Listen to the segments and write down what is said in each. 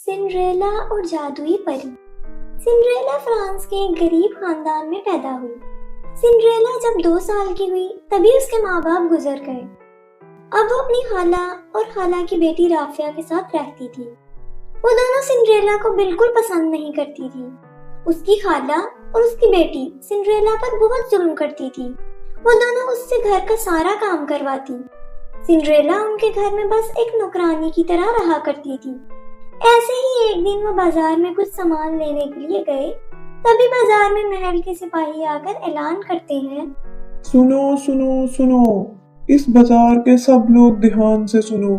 Cinderella اور جادوئی پری۔ Cinderella France کے ایک غریب خاندان میں پیدا ہوئی۔ سنڈریلا جب 2 سال کی ہوئی تبھی اس کے ماں باپ گزر گئے۔ اب وہ اپنی خالہ اور خالہ کی بیٹی رافیہ کے ساتھ رہتی تھی۔ وہ دونوں سنڈریلا کو بالکل پسند نہیں کرتی تھی۔ اس کی خالہ اور اس کی بیٹی سنڈریلا پر بہت ظلم کرتی تھی۔ وہ دونوں اس سے گھر کا سارا کام کرواتی۔ سنڈریلا ان کے گھر میں بس ایک نوکرانی کی طرح رہا کرتی تھی۔ ایسے ہی ایک دن وہ بازار میں کچھ سامان لینے کے لیے گئے، تبھی بازار میں محل کے سپاہی آ کر اعلان کرتے ہیں، سنو سنو سنو، اس بازار کے سب لوگ دھیان سے سنو۔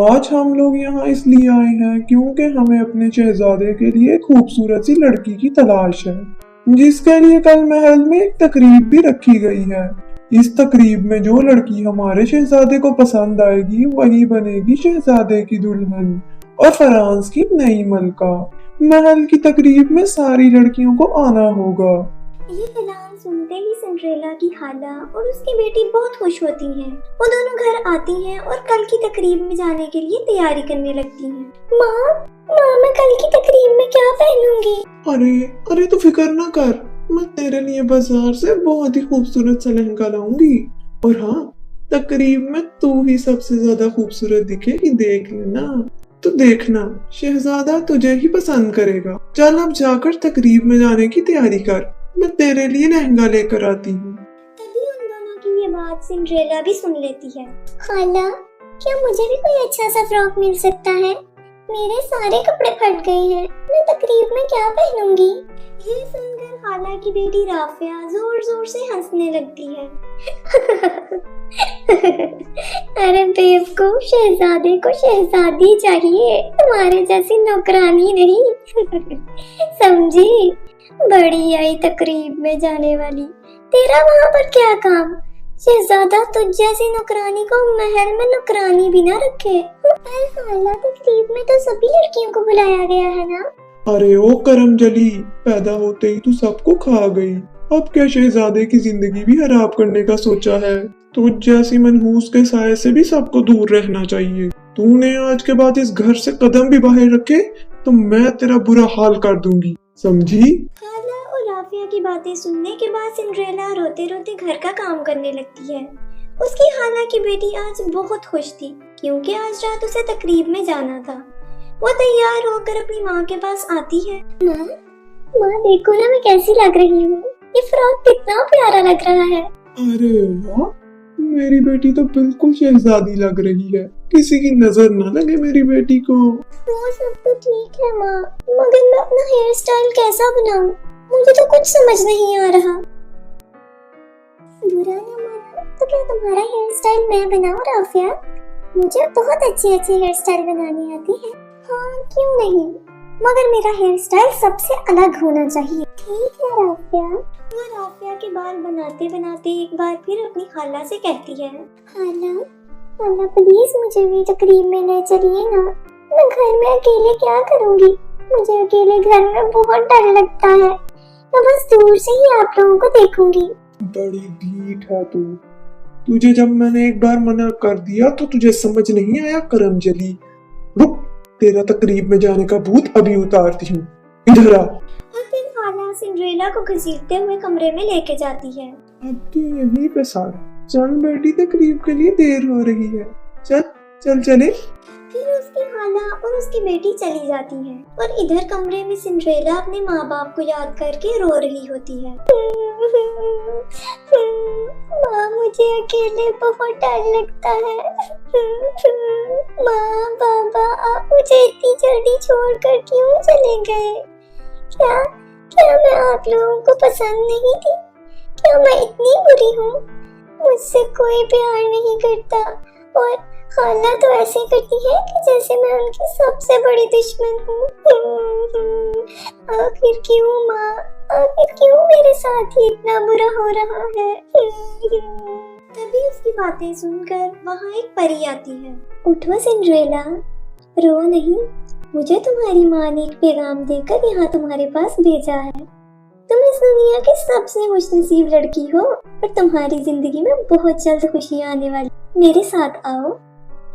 آج ہم لوگ یہاں اس لیے آئے ہیں کیونکہ ہمیں اپنے شہزادے کے لیے ایک خوبصورت سی لڑکی کی تلاش ہے، جس کے لیے کل محل میں ایک تقریب بھی رکھی گئی ہے۔ اس تقریب میں جو لڑکی ہمارے شہزادے کو پسند آئے گی وہی بنے گی شہزادے کی دلہن اور فرانس کی نئی ملکہ۔ محل کی تقریب میں ساری لڑکیوں کو آنا ہوگا۔ یہ اعلان سنتے ہی سنڈریلا کی خالہ اور اس کی بیٹی بہت خوش ہوتی ہیں۔ وہ دونوں گھر آتی ہیں اور کل کی تقریب میں جانے کے لیے تیاری کرنے لگتی ہیں۔ ماں میں کل کی تقریب میں کیا پہنوں گی؟ ارے تو فکر نہ کر، میں تیرے لیے بازار سے بہت ہی خوبصورت سا لہنگا لاؤں گی، اور ہاں، تقریب میں تو ہی سب سے زیادہ خوبصورت دکھے گی، دیکھ لینا۔ تو دیکھنا شہزادہ تجھے ہی پسند کرے گا۔ چل اب جا کر تقریب میں جانے کی تیاری کر، میں تیرے لیے لہنگا لے کر آتی ہوں۔ تبھی ان دونوں کی یہ بات سنڈریلا بھی سن لیتی ہے۔ خالہ، کیا مجھے بھی کوئی اچھا سا فراک مل سکتا ہے؟ میرے سارے کپڑے پھٹ گئے ہیں، میں تقریب میں کیا پہنوں گی؟ یہ سن کر خالہ کی بیٹی رافیہ زور زور سے ہنسنے لگتی ہے۔ ارے بیوقوف، شہزادے کو شہزادی چاہیے، تمہارے جیسی نوکرانی نہیں۔ سمجھی؟ بڑی آئی تقریب میں جانے والی، تیرا وہاں پر کیا کام؟ شہزادہ تجھ جیسی نوکرانی کو محل میں نوکرانی بھی نہ رکھے۔ خالہ، تقریب میں تو سبھی لڑکیوں کو بلایا گیا ہے نا؟ ارے او کرم جلی، پیدا ہوتے ہی تو سب کو کھا گئی، اب کیا شہزادے کی زندگی بھی خراب کرنے کا سوچا ہے؟ تجھ جیسی منحوس کے سائے سے بھی سب کو دور رہنا چاہیے۔ تو نے آج کے بعد اس گھر سے قدم بھی باہر رکھے تو میں تیرا برا حال کر دوں گی، سمجھی؟ خالہ اور رافیہ کی باتیں سننے کے بعد سنڈریلا روتے روتے گھر کا کام کرنے لگتی ہے۔ اس کی خالہ کی بیٹی آج بہت خوش تھی کیونکہ آج رات اسے تقریب میں جانا تھا۔ وہ تیار ہو کر اپنی ماں کے پاس آتی ہے۔ ماں دیکھو نا میں کیسی لگ رہی ہوں، یہ فراک کتنا پیارا لگ رہا ہے۔ ارے واہ، میری بیٹی تو بالکل شہزادی لگ رہی ہے، کسی کی نظر نہ لگے میری بیٹی کو۔ وہ سب تو ٹھیک ہے ماں، مگر میں اپنا ہیئر سٹائل کیسا بناؤں؟ مجھے تو کچھ سمجھ نہیں آ رہا۔ برا نہ مانا تو کیا تمہارا ہیئر سٹائل میں بناؤں رافیہ؟ مجھے بہت اچھی ہیئر سٹائل بنانی آتی ہے۔ ہاں کیوں نہیں، مگر میرا ہیئر سٹائل سب سے الگ ہونا چاہیے۔ ٹھیک ہے رافیہ۔ وہ رافیہ کے بال بناتے بناتے ایک بار پھر اپنی خالہ سے کہتی ہے، خالہ پلیز مجھے بھی تقریب میں لے چلیے نا، میں گھر میں اکیلے کیا کروں گی؟ مجھے اکیلے گھر میں بہت ڈر لگتا ہے، میں بس دور سے ہی آپ لوگوں کو دیکھوں گی۔ بڑی ڈھیٹ ہے تو، تجھے جب میں نے ایک بار منع کر دیا تو تجھے سمجھ نہیں آیا کرم جلی؟ رک، تیرا تقریب میں جانے کا بھوت ابھی اتارتی ہوں، ادھر آ۔ اور پھر خالہ سنڈریلا کو گھسیٹتے ہوئے کمرے میں لے کے جاتی ہے۔ اب تو یہیں پہ سارا، چل بیٹی تقریب کے لیے دیر ہو رہی ہے، چل چلے۔ پھر اس کی خالہ اور اس کی بیٹی چلی جاتی ہے اور ادھر کمرے میں سنڈریلا اپنے ماں باپ کو یاد کر کے رو رہی ہوتی ہے۔ ماں مجھے اکیلے بہت ڈر لگتا ہے، ماں بابا آپ مجھے اتنی جلدی چھوڑ کر کیوں چلے گئے؟ کیا میں آپ لوگوں کو پسند نہیں تھی؟ کیا میں اتنی بری ہوں؟ مجھ سے کوئی پیار نہیں کرتا، اور خالہ تو ایسے کرتی ہے کہ جیسے میں ان کی سب سے بڑی دشمن ہوں۔ آخر کیوں ماں، آخر کیوں میرے ساتھ ہی اتنا برا ہو رہا ہے؟ تبھی اس کی باتیں سن کر وہاں ایک پری آتی ہے۔ اٹھو سنڈریلا، رو نہیں، مجھے تمہاری ماں نے ایک پیغام دے کر یہاں تمہارے پاس بھیجا ہے۔ تم اس دنیا کی سب سے خوش نصیب لڑکی ہو اور تمہاری زندگی میں بہت جلد خوشیاں آنے والی، میرے ساتھ آؤ۔